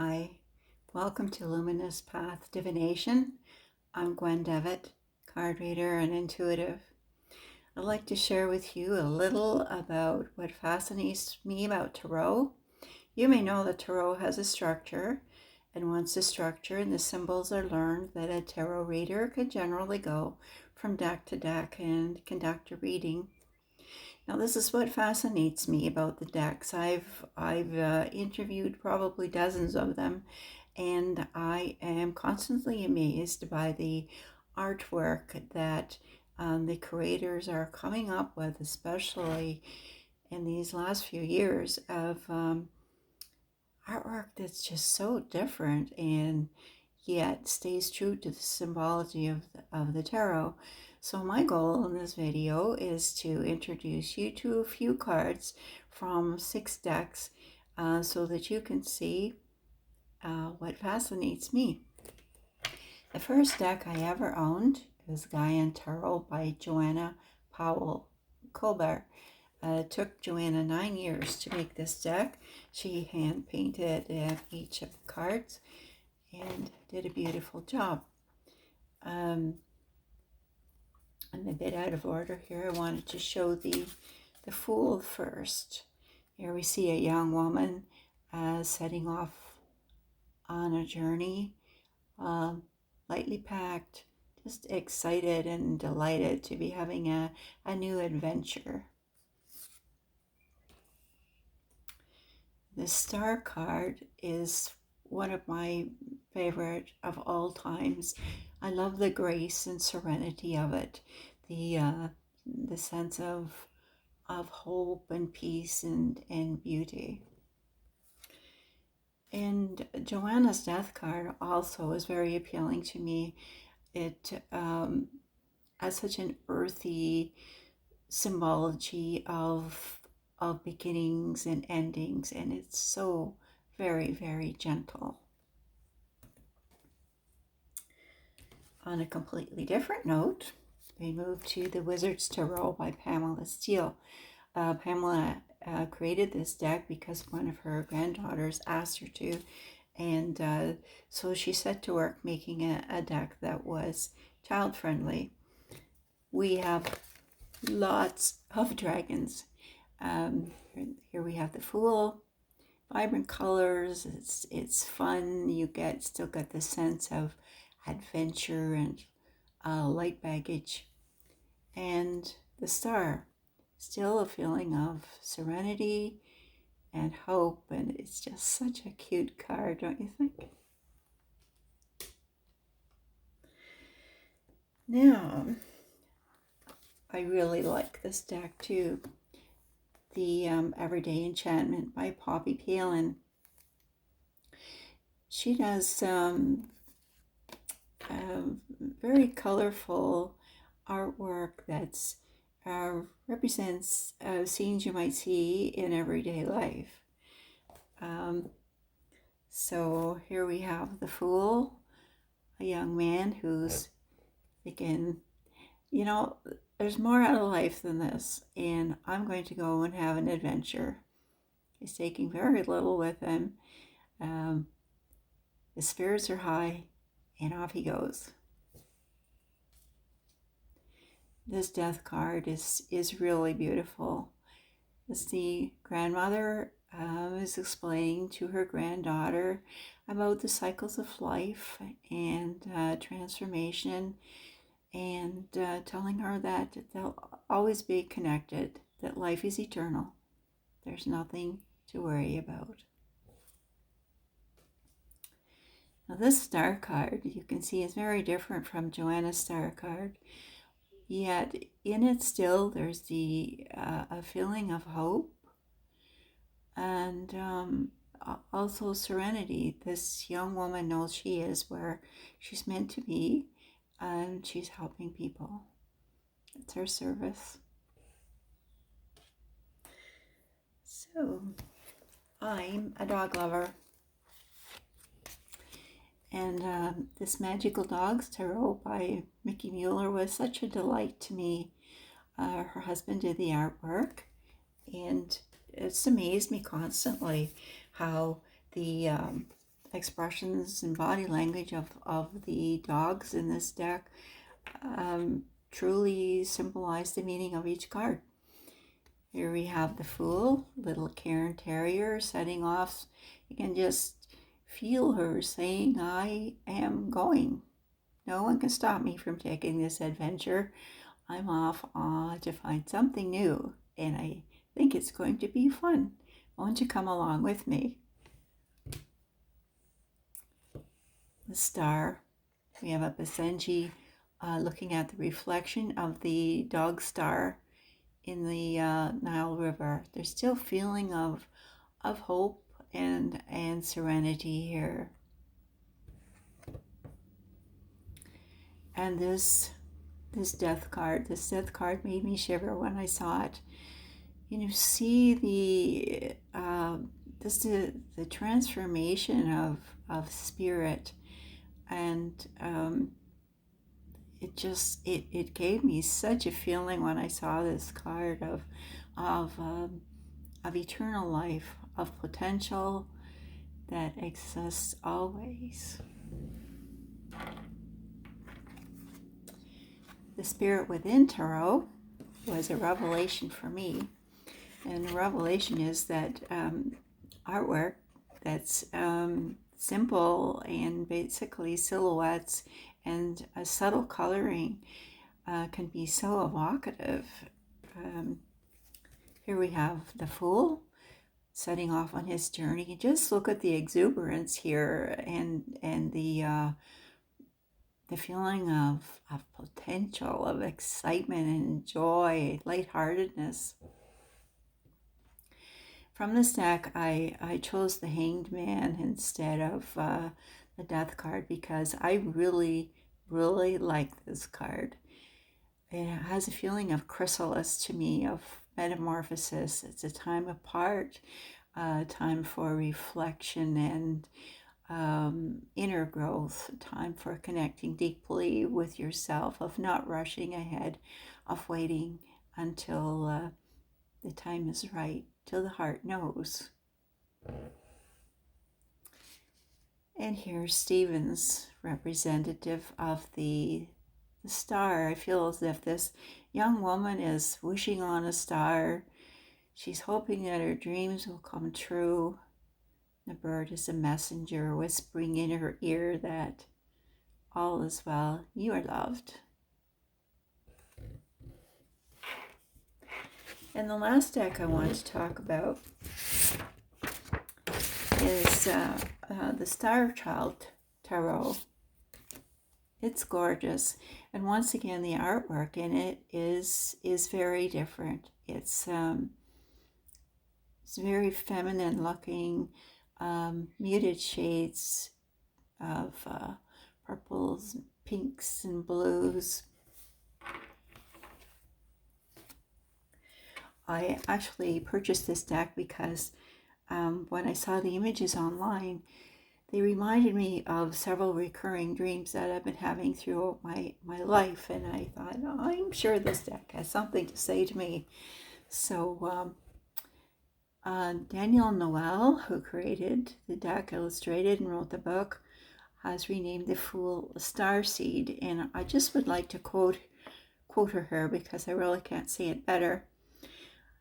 Hi, welcome to Luminous Path Divination. I'm Gwen Devitt, card reader and intuitive. I'd like to share with you a little about what fascinates me about tarot. You may know that tarot has a structure, and once the structure and the symbols are learned, that a tarot reader could generally go from deck to deck and conduct a reading. Now, this is what fascinates me about the decks. I've interviewed probably dozens of them, and I am constantly amazed by the artwork that the creators are coming up with, especially in these last few years of artwork that's just so different and yet stays true to the symbology of the tarot. So my goal in this video is to introduce you to a few cards from 6 decks so that you can see what fascinates me. The first deck I ever owned is Gaian Tarot by Joanna Powell Colbert. It took Joanna 9 years to make this deck. She hand painted each of the cards and did a beautiful job. I'm a bit out of order here. I wanted to show the Fool first. Here we see a young woman setting off on a journey, lightly packed, just excited and delighted to be having a new adventure. The Star card is one of my favorite of all times. I love the grace and serenity of it, the sense of hope and peace and beauty. And Joanna's Death card also is very appealing to me. It has such an earthy symbology of beginnings and endings, and it's so very, very gentle. On a completely different note, we move to the Wizard's Tarot by Pamela Steele. Pamela created this deck because one of her granddaughters asked her to, and so she set to work making a deck that was child-friendly. We have lots of dragons. Here we have the Fool, vibrant colors. It's fun. You still get the sense of adventure and light baggage. And the Star, still a feeling of serenity and hope, and it's just such a cute card, don't you think? Now, I really like this deck too. The Everyday Enchantment by Poppy Palin. She does very colorful artwork that's represents scenes you might see in everyday life. So here we have the Fool, a young man who's thinking, you know, there's more out of life than this, and I'm going to go and have an adventure. He's taking very little with him. His spirits are high, and off he goes. This Death card is really beautiful. As the grandmother is explaining to her granddaughter about the cycles of life and transformation, and telling her that they'll always be connected, that life is eternal. There's nothing to worry about. Now this Star card, you can see, is very different from Joanna's Star card, yet in it still there's the a feeling of hope and also serenity. This young woman knows she is where she's meant to be, and she's helping people. It's her service. So, I'm a dog lover, and this Magical Dogs Tarot by Mickey Mueller was such a delight to me. Her husband did the artwork, and it's amazed me constantly how the expressions and body language of the dogs in this deck truly symbolize the meaning of each card. Here we have the Fool, little Cairn Terrier setting off. You can just feel her saying, I am going. No one can stop me from taking this adventure. I'm off to find something new, and I think it's going to be fun. Won't you come along with me? The Star. We have a Basenji looking at the reflection of the dog star in the Nile River. There's still feeling of hope and serenity here. And this death card made me shiver when I saw it. You know, see the transformation of spirit, and it gave me such a feeling when I saw this card of eternal life, of potential that exists always. The Spirit Within Tarot was a revelation for me, and the revelation is that artwork that's simple and basically silhouettes and a subtle coloring can be so evocative. Here we have the Fool setting off on his journey. Just look at the exuberance here and the feeling of potential, of excitement and joy, lightheartedness. From this deck, I chose the Hanged Man instead of the Death card because I really, really like this card. It has a feeling of chrysalis to me, of metamorphosis. It's a time apart, time for reflection and inner growth, time for connecting deeply with yourself, of not rushing ahead, of waiting until the time is right, till the heart knows. And here's Stephen's representative of the star. I feel as if this young woman is wishing on a star. She's hoping that her dreams will come true. The bird is a messenger whispering in her ear that all is well, you are loved. And the last deck I want to talk about is the Star Child Tarot. It's gorgeous, and once again the artwork in it is very different. It's very feminine looking, muted shades of purples, pinks, and blues. I actually purchased this deck because when I saw the images online, they reminded me of several recurring dreams that I've been having throughout my life, and I thought, oh, I'm sure this deck has something to say to me. So Daniel Noel, who created the deck, illustrated and wrote the book, has renamed the Fool Starseed, and I just would like to quote her here because I really can't say it better.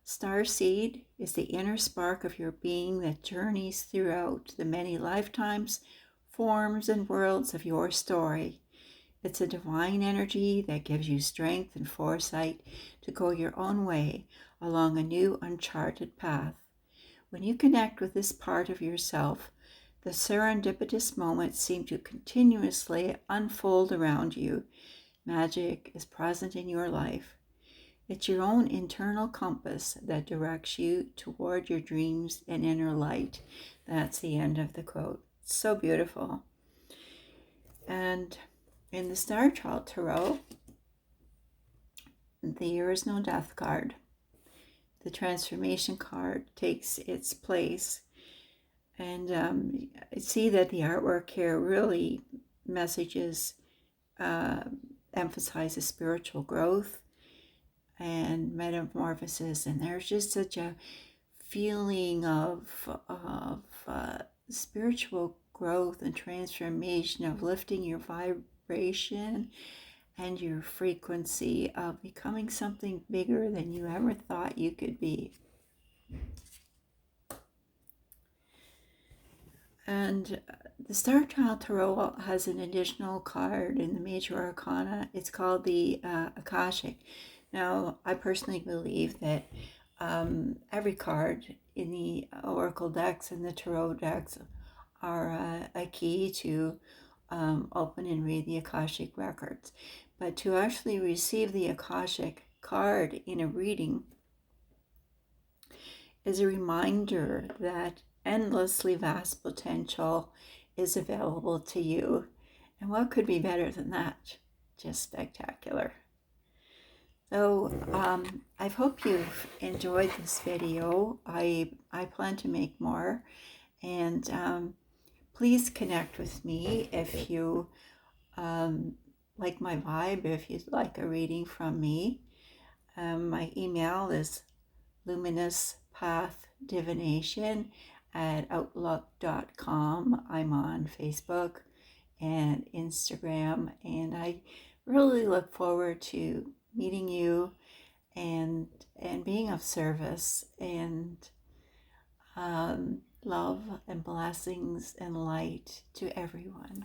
Starseed is the inner spark of your being that journeys throughout the many lifetimes, forms, and worlds of your story. It's a divine energy that gives you strength and foresight to go your own way along a new uncharted path. When you connect with this part of yourself, the serendipitous moments seem to continuously unfold around you. Magic is present in your life. It's your own internal compass that directs you toward your dreams and inner light. That's the end of the quote. It's so beautiful. And in the Star Child Tarot, there is no death card. The transformation card takes its place. And I see that the artwork here really emphasizes spiritual growth and metamorphosis, and there's just such a feeling of spiritual growth and transformation, of lifting your vibration and your frequency, of becoming something bigger than you ever thought you could be. And the Star Child Tarot has an additional card in the Major Arcana. It's called the Akashic. Now, I personally believe that every card in the Oracle decks and the Tarot decks are a key to open and read the Akashic records. But to actually receive the Akashic card in a reading is a reminder that endlessly vast potential is available to you. And what could be better than that? Just spectacular. So I hope you've enjoyed this video. I plan to make more. And please connect with me if you like my vibe, if you'd like a reading from me. My email is luminouspathddivination@outlook.com. I'm on Facebook and Instagram, and I really look forward to meeting you and being of service, and love and blessings and light to everyone.